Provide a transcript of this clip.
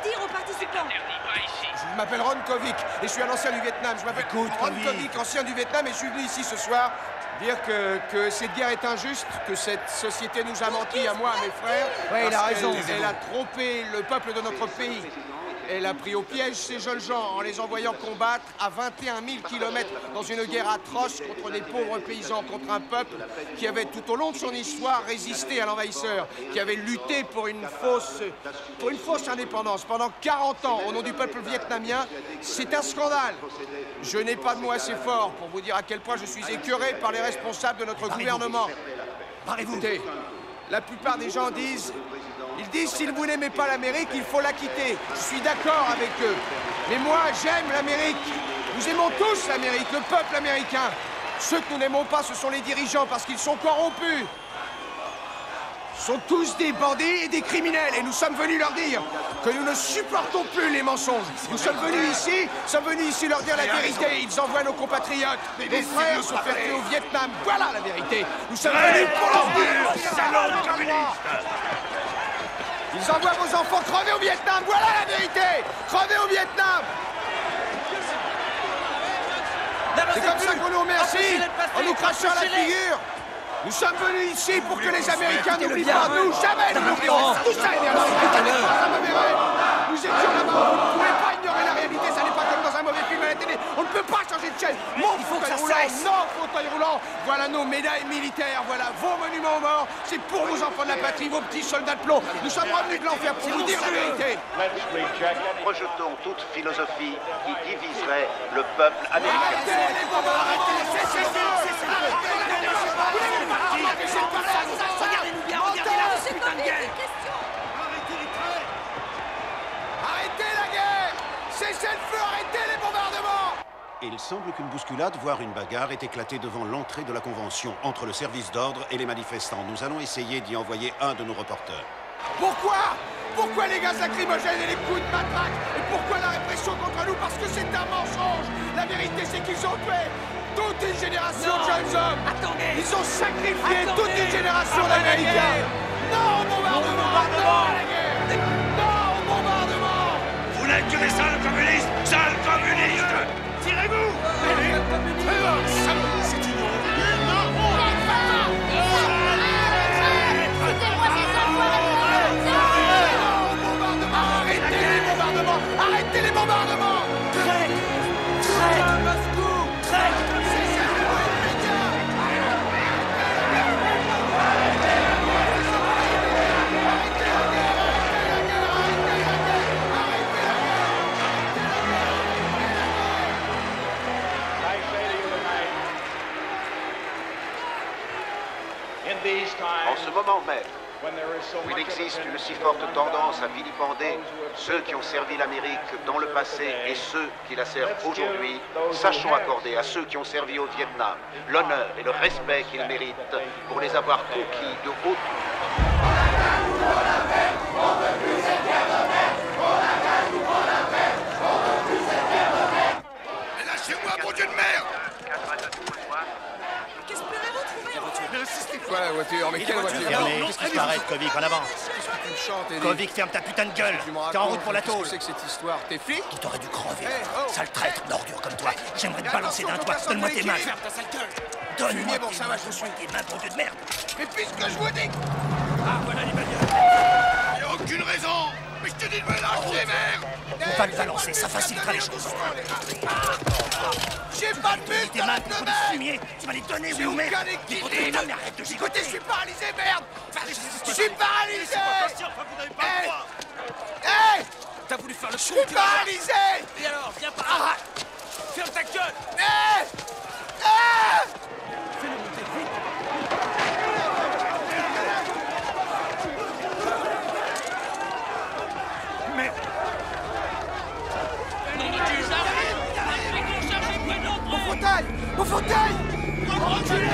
dire aux participants? Je m'appelle Ron Kovic et je suis un ancien du Vietnam. Je m'appelle Ron Kovic, ancien du Vietnam, et je suis venu ici ce soir dire que cette guerre est injuste, que cette société nous a menti à moi, à mes frères. Ouais, il a raison. Elle a trompé le peuple de notre pays. Elle a pris au piège ces jeunes gens en les envoyant combattre à 21 000 kilomètres dans une guerre atroce contre des pauvres paysans, contre un peuple qui avait tout au long de son histoire résisté à l'envahisseur, qui avait lutté pour une fausse indépendance pendant 40 ans au nom du peuple vietnamien. C'est un scandale. Je n'ai pas de mots assez forts pour vous dire à quel point je suis écœuré par les responsables de notre gouvernement. Écoutez, la plupart des gens disent... Ils disent, si vous n'aimez pas l'Amérique, il faut la quitter. Je suis d'accord avec eux. Mais moi, j'aime l'Amérique. Nous aimons tous l'Amérique, le peuple américain. Ceux que nous n'aimons pas, ce sont les dirigeants, parce qu'ils sont corrompus. Ils sont tous des bandits et des criminels. Et nous sommes venus leur dire que nous ne supportons plus les mensonges. Nous sommes venus ici leur dire la vérité. Ils envoient nos compatriotes. Nos frères se faire tuer au Vietnam. Voilà la vérité. Nous sommes venus pour leur dire. Ils envoient vos enfants crever au Vietnam, voilà la vérité! Crever au Vietnam! C'est comme ça qu'on nous remercie, en nous crachant à la figure! Nous sommes venus ici pour que les Américains n'oublient pas nous, jamais nous n'oublierons! Tout ça est bien, nous étions là-bas, vous ne pouvez pas ignorer la réalité, ça n'est pas comme dans un mauvais film à la télé, on ne peut pas changer de chaîne! Mon fauteuil roulant, non fauteuil roulant! Voilà nos médailles militaires, voilà vos monuments aux morts, c'est pour vos enfants de la patrie, vos petits soldats de plomb! Nous sommes revenus de l'enfer pour vous dire la vérité! Rejetons toute philosophie qui diviserait le peuple américain. Arrêtez les bombes, Regardez-nous bien, regardez là, ce putain de guerre! Arrêtez la guerre! Cessez le feu, arrêtez les bombardements! Il semble qu'une bousculade, voire une bagarre, ait éclaté devant l'entrée de la Convention entre le service d'ordre et les manifestants. Nous allons essayer d'y envoyer un de nos reporters. Pourquoi? Pourquoi les gaz lacrymogènes et les coups de matraque? Et pourquoi la répression contre nous? Parce que c'est un mensonge! La vérité, c'est qu'ils ont tué toute une génération de jeunes hommes! Attendez! Ils ont sacrifié toute une génération d'Américains! Non au bombardement! Non à la guerre! Non au bombardement! Vous n'êtes que des sales communistes! Sales communistes! Tirez-vous! C'est une Arrêtez les bombardements! Trek! Moscou! Trek! En ce moment même, où il existe une si forte tendance à vilipender ceux qui ont servi l'Amérique dans le passé et ceux qui la servent aujourd'hui, sachons accorder à ceux qui ont servi au Vietnam l'honneur et le respect qu'ils méritent pour les avoir conquis de haute Lâchez-moi, bon Dieu de merde! Qu'espérez-vous trouver? Quoi la voiture? Mais quelle voiture? Qu'est-ce qui se t'arrête, Kovic, en avant? Qu'est-ce que tu me chantes, Eddie? Kovic, ferme ta putain de gueule! T'es en route pour la tôle! Qu'est-ce que c'est que cette histoire? T'es flic? T'aurais dû crever, Hey, oh. sale traître d'ordure comme toi! J'aimerais te balancer d'un toit! Attention, Donne-moi tes mains! ferme ta sale gueule! Donne-moi bon, tes ça mains! va, je suis. Tes mains, bon Dieu de merde! Mais puisque je vous dis... Ah, voilà les bagnoles! Il n'y a aucune raison! Mais je te dis de me lâcher, merde! On va le balancer, ça facilitera les choses! J'ai pas de but Tes dans mains, la tes coups de pneumatique! fumier! Tu vas les donner, oui ou Aucun merde! équilibre. Putain, mais arrête de gigoter! Écoutez, je suis paralysé, merde! Je suis paralysé! Vous n'avez pas Hey! le droit! Hey! T'as voulu faire le Je show, suis tu vas voir. paralysé! Et alors, viens par là! Ferme ta gueule! Hey! Hey! Fais-le monter vite! Merde! Non, mais tu les arrêtes! Mais qu'on cherche les points d'entre Mon fauteuil! Mon fauteuil!